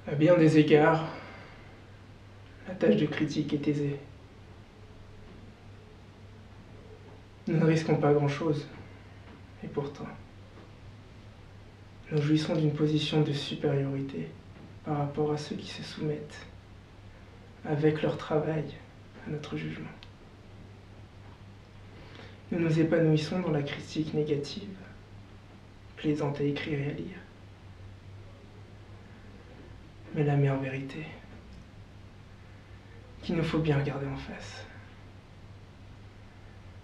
À bien des égards, la tâche de critique est aisée. Nous ne risquons pas grand-chose, et pourtant, nous jouissons d'une position de supériorité par rapport à ceux qui se soumettent, avec leur travail, à notre jugement. Nous nous épanouissons dans la critique négative, plaisante à écrire et à lire. Mais la mère vérité, qu'il nous faut bien regarder en face,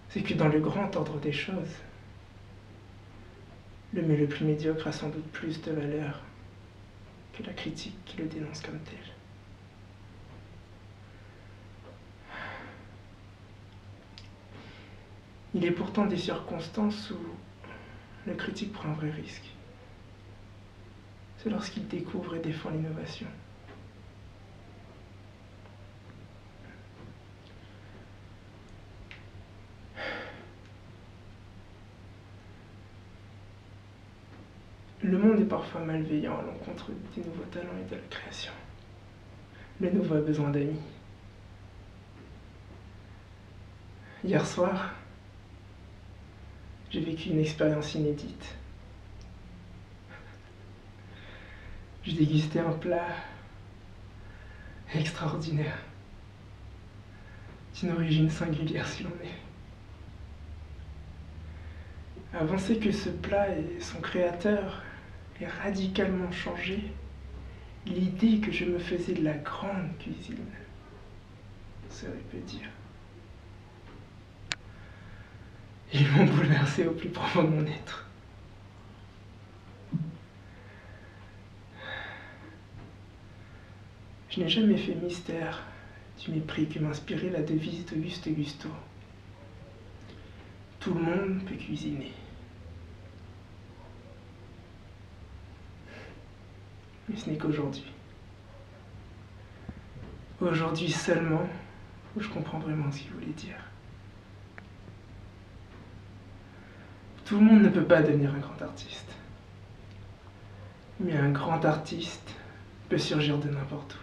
c'est que dans le grand ordre des choses, le mais le plus médiocre a sans doute plus de valeur que la critique qui le dénonce comme tel. Il est pourtant des circonstances où le critique prend un vrai risque. C'est lorsqu'il découvre et défend l'innovation. Le monde est parfois malveillant à l'encontre des nouveaux talents et de la création. Le nouveau a besoin d'amis. Hier soir, j'ai vécu une expérience inédite. J'ai dégusté un plat extraordinaire, d'une origine singulière si l'on est. Avancer que ce plat et son créateur aient radicalement changé l'idée que je me faisais de la grande cuisine, serait peu dire. Ils m'ont bouleversé au plus profond de mon être. Je n'ai jamais fait mystère du mépris que m'inspirait la devise d'Auguste Gusteau. Tout le monde peut cuisiner. Mais ce n'est qu'aujourd'hui. Aujourd'hui seulement, où je comprends vraiment ce qu'il voulait dire. Tout le monde ne peut pas devenir un grand artiste. Mais un grand artiste peut surgir de n'importe où.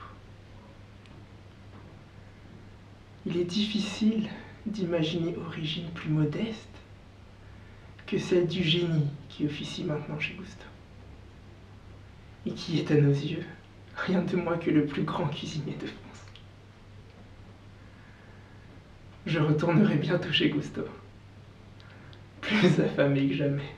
Il est difficile d'imaginer origine plus modeste que celle du génie qui officie maintenant chez Gusteau. Et qui est à nos yeux rien de moins que le plus grand cuisinier de France. Je retournerai bientôt chez Gusteau, plus affamé que jamais.